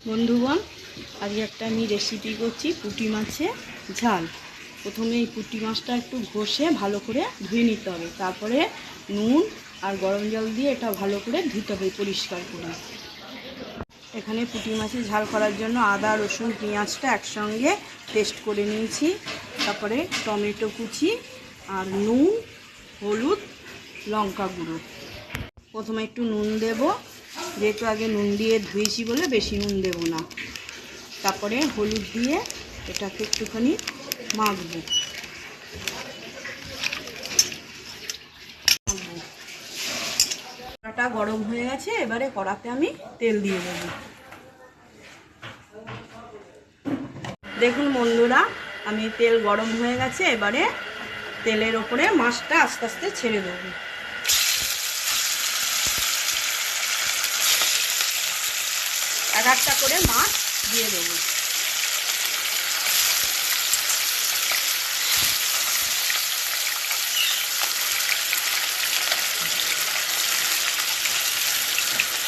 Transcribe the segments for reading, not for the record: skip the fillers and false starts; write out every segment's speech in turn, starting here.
বন্ধুগণ, আজকে একটা আমি রেসিপি করছি পুঁটি মাছের ঝাল। প্রথমে এই পুঁটি মাছটা একটু ঘষে ভালো করে ধুয়ে নিতে হবে, তারপরে নুন আর গরম জল দিয়ে এটা ভালো করে ধুতে হবে পরিষ্কার করে। এখানে পুঁটি মাছের ঝাল করার জন্য আদা রসুন পেঁয়াজটা একসঙ্গে পেস্ট করে নিয়েছি, তারপরে টমেটো কুচি আর নুন হলুদ লঙ্কা গুঁড়ো। প্রথমে একটু নুন দেব, যেহেতু আগে নুন দিয়ে ধুয়েছি বলে বেশি নুন দেব না। তারপরে হলুদ দিয়ে এটাকে একটুখানি মাখবো। কড়াটা গরম হয়ে গেছে, এবারে কড়াতে আমি তেল দিয়ে দেব। দেখুন বন্ধুরা, আমি তেল গরম হয়ে গেছে, এবারে তেলের ওপরে মাছটা আস্তে আস্তে ছেড়ে দেবো। এক একটা করে মাছ দিয়ে দেবো।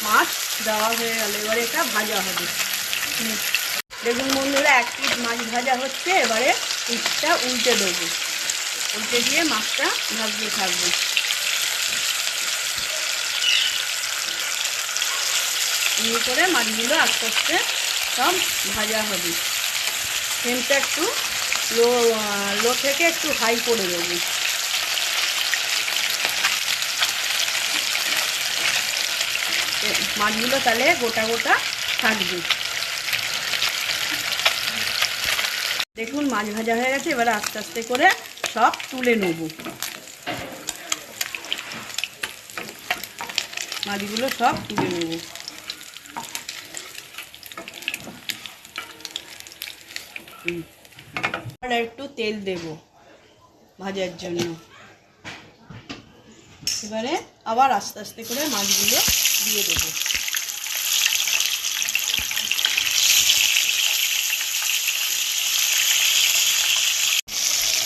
মাছ দেওয়া হয়ে গেল, এবারে এটা ভাজা হবে। দেখুন বন্ধুরা, এক পিস মাছ ভাজা হচ্ছে, এবারে পিসটা উল্টে দেবো। উল্টে দিয়ে মাছটা ভাজতে থাকবে। এমনি করে মাছগুলো আস্তে আস্তে সব ভাজা হবে। ফ্লেমটা একটু লো থেকে একটু হাই করে দেবো। মাছগুলো তাহলে গোটা গোটা থাকবে। দেখুন মাছ ভাজা হয়ে গেছে, এবারে আস্তে আস্তে করে সব তুলে নেব। মাছগুলো সব তুলে নেব। আর একটু তেল দেব ভাজার জন্য। এবারে আবার আস্তে আস্তে করে মাছগুলো দিয়ে দেব।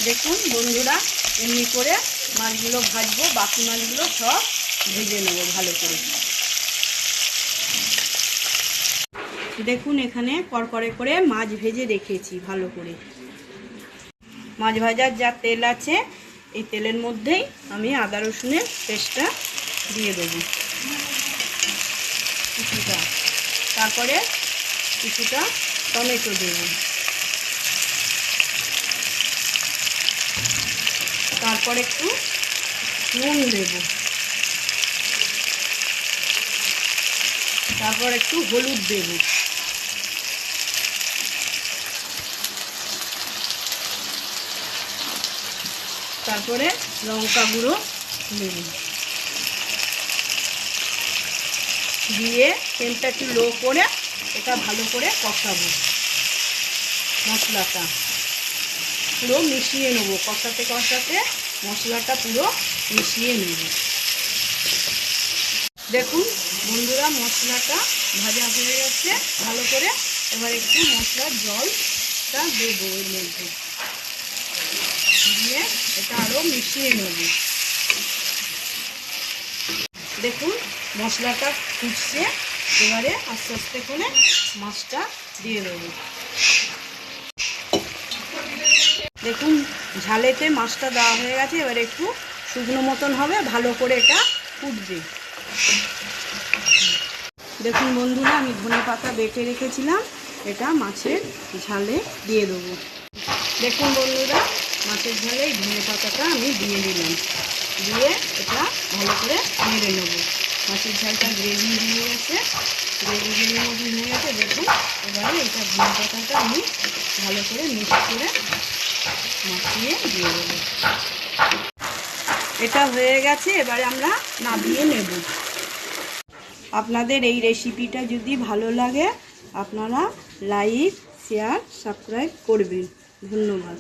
দেখুন বন্ধুরা, এমনি করে মাছগুলো ভাজবো, বাকি মাছগুলো সব ভেজে নেব ভালো করে। দেখুন এখানে কড়কড়ে করে মাছ ভেজে রেখেছি ভালো করে। মাছ ভাজার যা তেল আছে, এই তেলের মধ্যেই আমি আদা রসুনের পেস্টটা দিয়ে দেবো কিছুটা। তারপরে কিছুটা টমেটো দেব। তারপর একটু নুন দেব। তারপর একটু হলুদ দেব। তারপরে লঙ্কা গুঁড়ো দেব। দিয়ে তেলটা একটু লো করে এটা ভালো করে কষাবো। মশলাটা পুরো মিশিয়ে নেব, কষাতে কষাতে মশলাটা পুরো মিশিয়ে নেব। দেখুন বন্ধুরা, মশলাটা ভাজা হয়ে গেছে ভালো করে। এবার একটু মশলার জলটা দেবো এর মধ্যে, দিয়ে এটা আরও মিশিয়ে নেব। দেখুন মশলাটা ফুটছে, এবারে আস্তে আস্তে করে মাছটা দিয়ে দেবো। দেখুন ঝালেতে মাছটা দেওয়া হয়ে গেছে, এবারে একটু শুকনো মতন হবে, ভালো করে এটা ফুটবে। দেখুন বন্ধুরা, আমি ধনেপাতা বেটে রেখেছিলাম, এটা মাছের ঝালে দিয়ে দেবো। দেখুন বন্ধুরা, মাছের ঝালে ধনেপাতাটা আমি দিয়ে দিলাম, দিয়ে এটা ভালো করে নেড়ে নেবো। মাছের ঝালটা গ্রেভি হয়ে গেছে, গ্রেভি মতন হয়ে গেছে। দেখুন এবারে এটা ধনেপাতাটা আমি ভালো করে মিক্স করে মাখিয়ে দিয়ে দেবো। এটা হয়ে গেছে, এবারে আমরা নামিয়ে নেব। আপনাদের এই রেসিপিটা যদি ভালো লাগে, আপনারা লাইক শেয়ার সাবস্ক্রাইব করবেন। ধন্যবাদ।